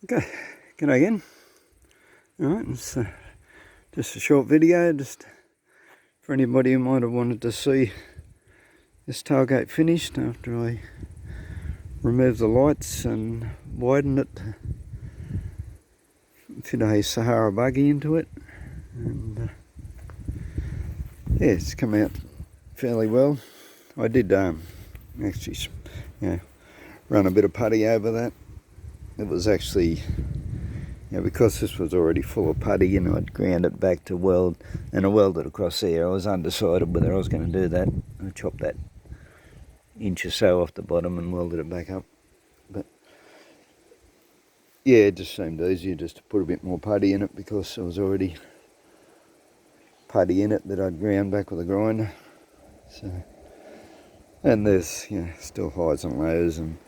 Okay, g'day again. Alright, it's just a short video, just for anybody who might have wanted to see this tailgate finished after I removed the lights and widened it, fit a Sahara buggy into it, and yeah, it's come out fairly well. I did actually, run a bit of putty over that. It was actually, because this was already full of putty, I'd ground it back to weld, and I welded across there. I was undecided whether I was going to do that. I chopped that inch or so off the bottom and welded it back up. But yeah, it just seemed easier just to put a bit more putty in it because there was already putty in it that I'd ground back with a grinder. So, and there's still highs and lows, and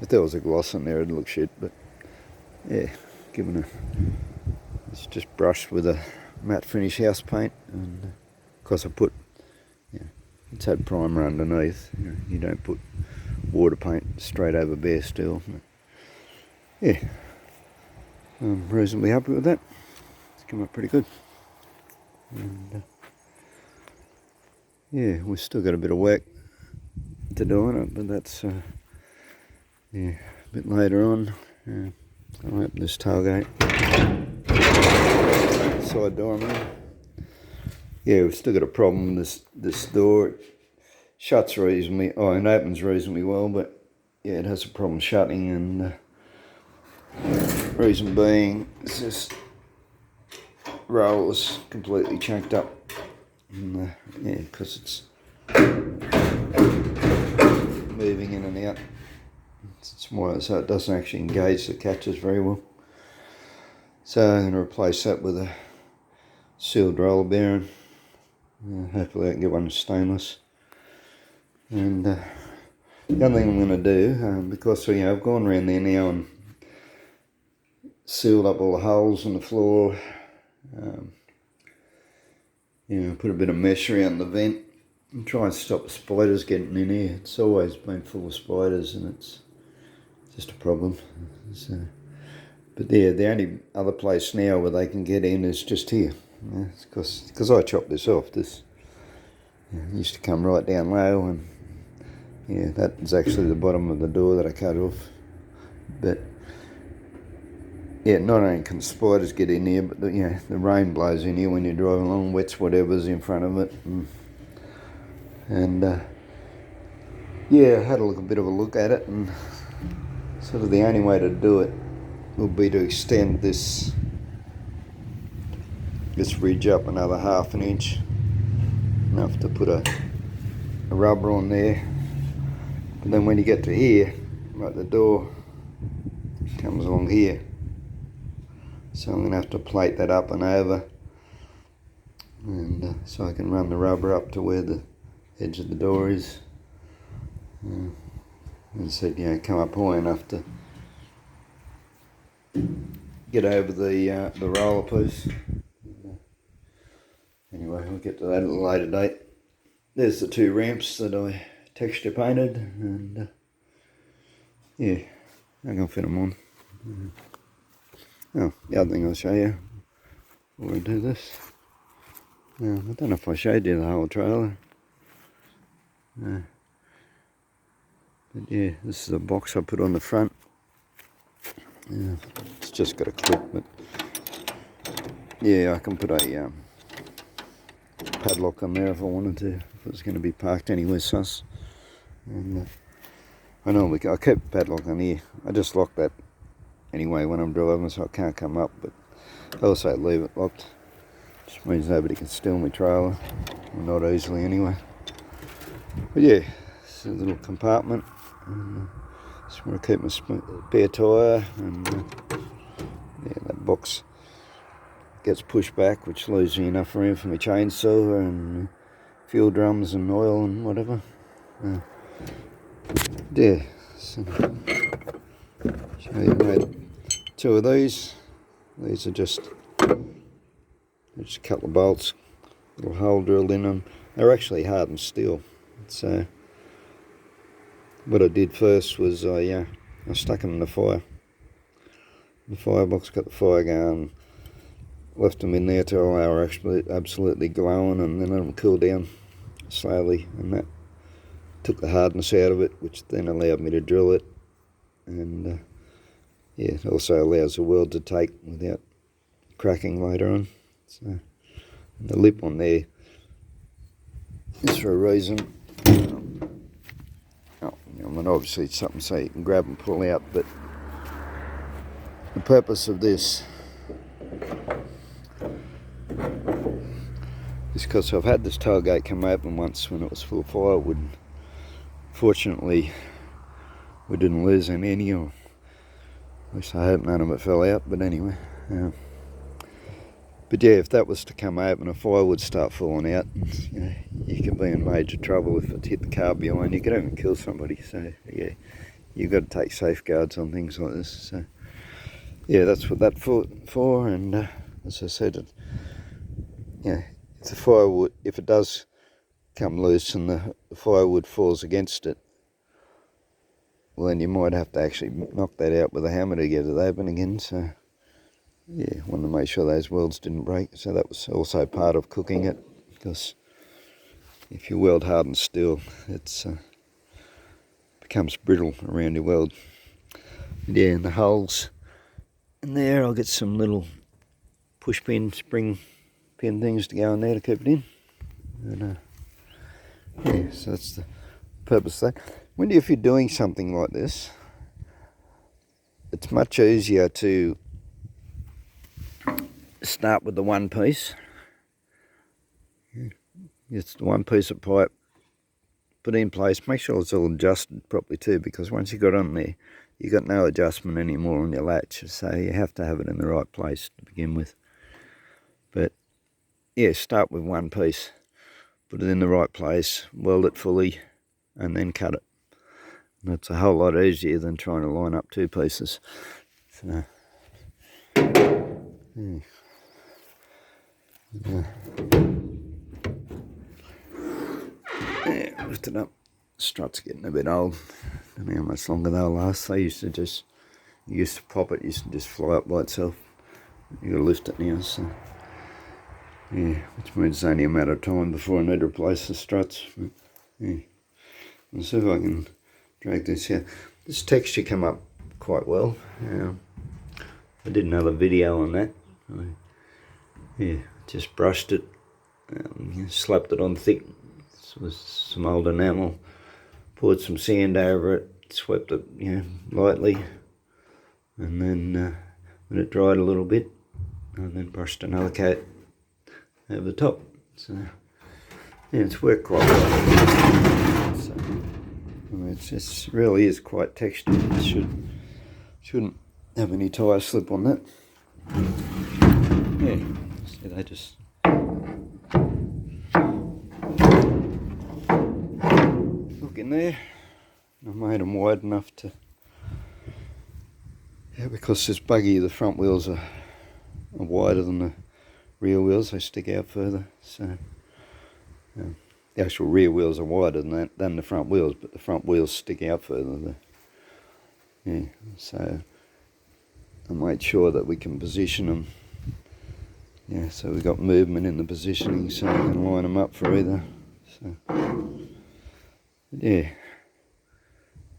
if there was a gloss in there it'd look shit, but yeah, it's just brushed with a matte finish house paint, and because I put, it's had primer underneath. You don't put water paint straight over bare steel. Yeah, I'm reasonably happy with that. It's come up pretty good. And yeah, we've still got a bit of work to do on it, but that's a bit later on. I'll open this tailgate side door. Yeah, we've still got a problem with this door. It shuts reasonably, and opens reasonably well, but yeah, it has a problem shutting, and reason being is this roll is completely chunked up, and because it's moving in and out. It's more so it doesn't actually engage the catches very well. So I'm going to replace that with a sealed roller bearing. Hopefully I can get one stainless. And the other thing I'm going to do, because I've gone around there now and sealed up all the holes in the floor, put a bit of mesh around the vent and try and stop the spiders getting in here. It's always been full of spiders and it's just a problem. So, but yeah, the only other place now where they can get in is just here. It's because I chopped this off. This used to come right down low, and that is actually the bottom of the door that I cut off. But yeah, not only can spiders get in here, but the rain blows in here when you're driving along, wets whatever's in front of it, and I had a bit of a look at it, and sort of the only way to do it will be to extend this ridge up another ½ an inch, enough to put a rubber on there. But then when you get to here, like the door comes along here, so I'm going to have to plate that up and over, and so I can run the rubber up to where the edge of the door is, and so come up high enough to get over the roller piece. Anyway, we'll get to that at a later date. There's the two ramps that I texture painted, and I'm going to fit them on. Oh, the other thing I'll show you before I do this. Now, I don't know if I showed you the whole trailer. But yeah, this is a box I put on the front. It's just got a clip, but yeah, I can put a padlock on there if I wanted to, if it was going to be parked anywhere sus. And I keep a padlock on here. I just lock that anyway when I'm driving, so I can't come up, but I also leave it locked. Just means nobody can steal my trailer, or not easily anyway. But yeah, it's a little compartment. Just want to keep my spare tyre, and that box gets pushed back, which leaves me enough room for my chainsaw and fuel drums and oil and whatever. So you made two of these. These are just a couple of bolts, little hole drilled in them. They're actually hardened steel. So what I did first was I stuck them in the fire, the firebox, got the fire going, left them in there till they were actually absolutely glowing, and then let them cool down slowly, and that took the hardness out of it, which then allowed me to drill it. And yeah, it also allows the weld to take without cracking later on. So the lip on there is for a reason. I mean, obviously it's something so you can grab and pull out, but the purpose of this is because I've had this tailgate come open once when it was full of firewood. Fortunately, we didn't lose any, or at least I hope none of it fell out, but anyway. But yeah, if that was to come open, a fire would start falling out, and, you could be in major trouble if it hit the car behind. You could even kill somebody. So yeah, you've got to take safeguards on things like this. So yeah, that's what that's for. And as I said, yeah, if the firewood, if it does come loose and the firewood falls against it, well, then you might have to actually knock that out with a hammer to get it open again. So yeah, wanted to make sure those welds didn't break. So that was also part of cooking it, because if you weld hardened steel, it's becomes brittle around your weld. And yeah, and the holes in there, I'll get some little push pin, spring pin things to go in there to keep it in. And yeah, so that's the purpose of that. When if you're doing something like this, it's much easier to start with the one piece. It's the one piece of pipe, put it in place, make sure it's all adjusted properly too, because once you got on there, you got no adjustment anymore on your latch, so you have to have it in the right place to begin with. But yeah, start with one piece, put it in the right place, weld it fully, and then cut it. And that's a whole lot easier than trying to line up two pieces. So yeah, lift it up. Strut's getting a bit old. I don't know how much longer they'll last. They used to pop it, used to just fly up by itself. You gotta lift it now, so yeah, which means it's only a matter of time before I need to replace the struts. But, yeah. I'll see if I can drag this out. This texture came up quite well. I did another video on that. Yeah, just brushed it, slapped it on thick with some old enamel, poured some sand over it, swept it, lightly, and then when it dried a little bit, and then brushed another coat over the top. So yeah, it's worked quite well. So, I mean, it just really is quite textured. It shouldn't have any tyre slip on that. Yeah, see, they just look in there. I made them wide enough to, because this buggy, the front wheels are wider than the rear wheels. They stick out further. So the actual rear wheels are wider than the front wheels, but the front wheels stick out further. Yeah, so I made sure that we can position them. Yeah, so we've got movement in the positioning, so we can line them up for either. So yeah,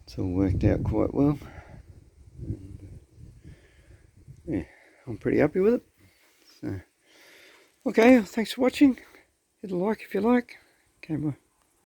it's all worked out quite well. Yeah, I'm pretty happy with it. So, okay, thanks for watching. Hit a like if you like. Okay, bye.